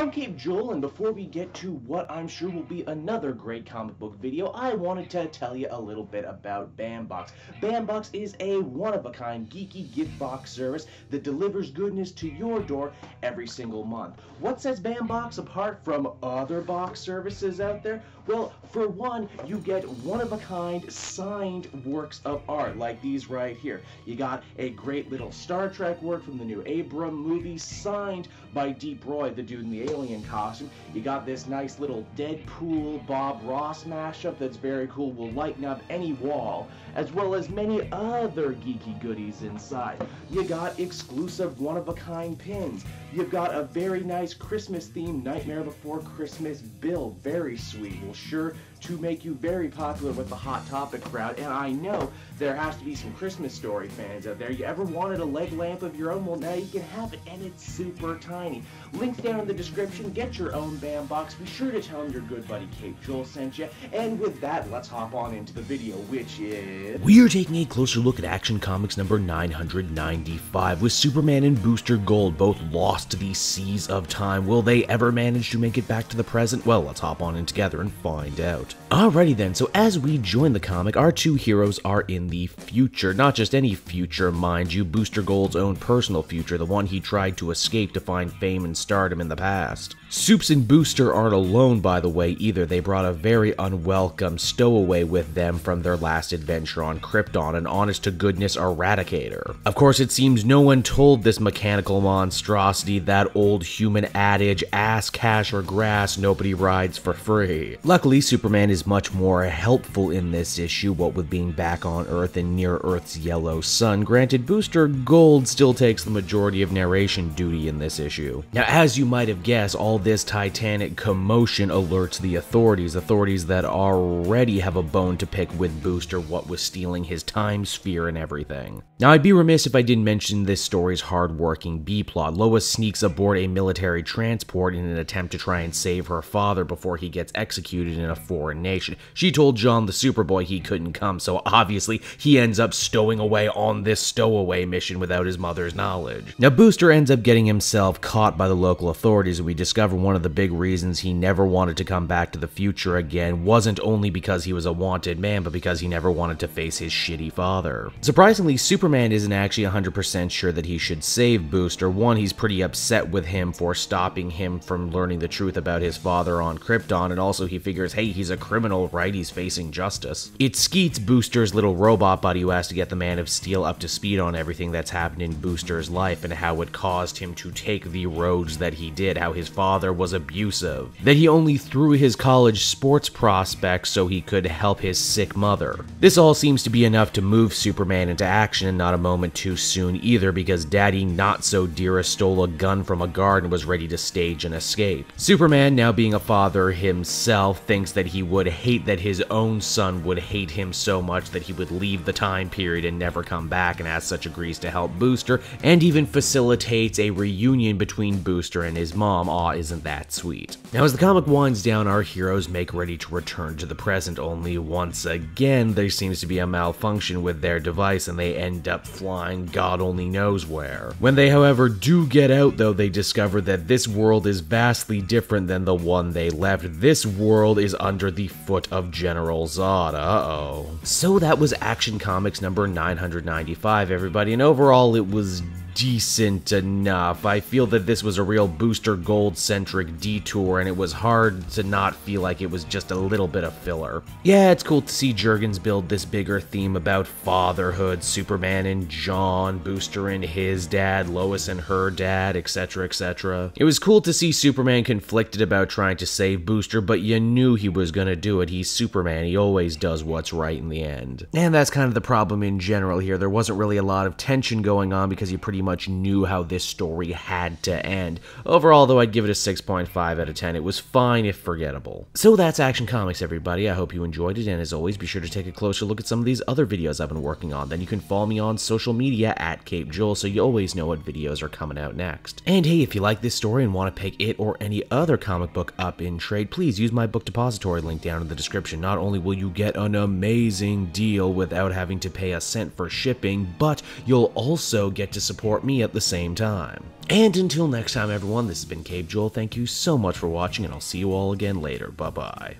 I'm Cape Joel, and before we get to what I'm sure will be another great comic book video, I wanted to tell you a little bit about Bambox. Bambox is a one-of-a-kind geeky gift box service that delivers goodness to your door every single month. What sets Bambox apart from other box services out there? Well, for one, you get one-of-a-kind signed works of art like these right here. You got a great little Star Trek work from the new Abram movie signed by Deep Roy, the dude in the alien costume. You got this nice little Deadpool Bob Ross mashup that's very cool, will lighten up any wall, as well as many other geeky goodies inside. You got exclusive one-of-a-kind pins. You've got a very nice Christmas-themed Nightmare Before Christmas bill, very sweet, will sure to make you very popular with the Hot Topic crowd, and I know there has to be some Christmas Story fans out there. You ever wanted a leg lamp of your own? Well, now you can have it, and it's super tiny. Links down in the description. Get your own Bambox. Be sure to tell them your good buddy Cape Joel sent you. And with that, let's hop on into the video, which is... We are taking a closer look at Action Comics number 995, with Superman and Booster Gold both lost to the seas of time. Will they ever manage to make it back to the present? Well, let's hop on in together and find out. Alrighty then, so as we join the comic, our two heroes are in the future. Not just any future, mind you, Booster Gold's own personal future, the one he tried to escape to find fame and stardom in the past. Soups and Booster aren't alone, by the way, either. They brought a very unwelcome stowaway with them from their last adventure on Krypton, an honest-to-goodness eradicator. Of course, it seems no one told this mechanical monstrosity that old human adage, ass, cash, or grass, nobody rides for free. Luckily, Superman is much more helpful in this issue, what with being back on Earth and near Earth's yellow sun. Granted, Booster Gold still takes the majority of narration duty in this issue. Now, as you might have guessed, all this titanic commotion alerts the authorities that already have a bone to pick with Booster, what with stealing his time sphere and everything. Now, I'd be remiss if I didn't mention this story's hard-working B-plot. Lois sneaks aboard a military transport in an attempt to try and save her father before he gets executed in a foreign nation. She told John the Superboy he couldn't come, so obviously he ends up stowing away on this stowaway mission without his mother's knowledge. Now, Booster ends up getting himself caught by the local authorities, and we discover one of the big reasons he never wanted to come back to the future again wasn't only because he was a wanted man, but because he never wanted to face his shitty father. Surprisingly, Superman isn't actually 100% sure that he should save Booster. One, he's pretty upset with him for stopping him from learning the truth about his father on Krypton, and also he figures, hey, he's a criminal, right? He's facing justice. It's Skeets, Booster's little robot buddy, who has to get the Man of Steel up to speed on everything that's happened in Booster's life and how it caused him to take the roads that he did, how his father was abusive, that he only threw his college sports prospects so he could help his sick mother. This all seems to be enough to move Superman into action, and not a moment too soon either, because Daddy Not-So-Dearest stole a gun from a guard and was ready to stage an escape. Superman, now being a father himself, thinks that he would hate that his own son would hate him so much that he would leave the time period and never come back, and as such agrees to help Booster, and even facilitates a reunion between Booster and his mom. Aw, isn't that sweet. Now, as the comic winds down, our heroes make ready to return to the present, only once again there seems to be a malfunction with their device and they end up flying God only knows where. When they, however, do get out, though, they discover that this world is vastly different than the one they left. This world is under the foot of General Zod. Uh-oh. So that was Action Comics number 995, everybody, and overall it was decent enough. I feel that this was a real Booster Gold-centric detour, and it was hard to not feel like it was just a little bit of filler. Yeah, it's cool to see Jurgens build this bigger theme about fatherhood, Superman and John, Booster and his dad, Lois and her dad, etc, etc. It was cool to see Superman conflicted about trying to save Booster, but you knew he was gonna do it. He's Superman, he always does what's right in the end. And that's kind of the problem in general here. There wasn't really a lot of tension going on because you pretty much knew how this story had to end. Overall, though, I'd give it a 6.5 out of 10. It was fine if forgettable. So that's Action Comics, everybody. I hope you enjoyed it, and as always, be sure to take a closer look at some of these other videos I've been working on. Then you can follow me on social media at Cape Joel, so you always know what videos are coming out next. And hey, if you like this story and want to pick it or any other comic book up in trade, please use my book depository link down in the description. Not only will you get an amazing deal without having to pay a cent for shipping, but you'll also get to support support me at the same time. And until next time, everyone, this has been Cape Joel. Thank you so much for watching, and I'll see you all again later. Bye-bye.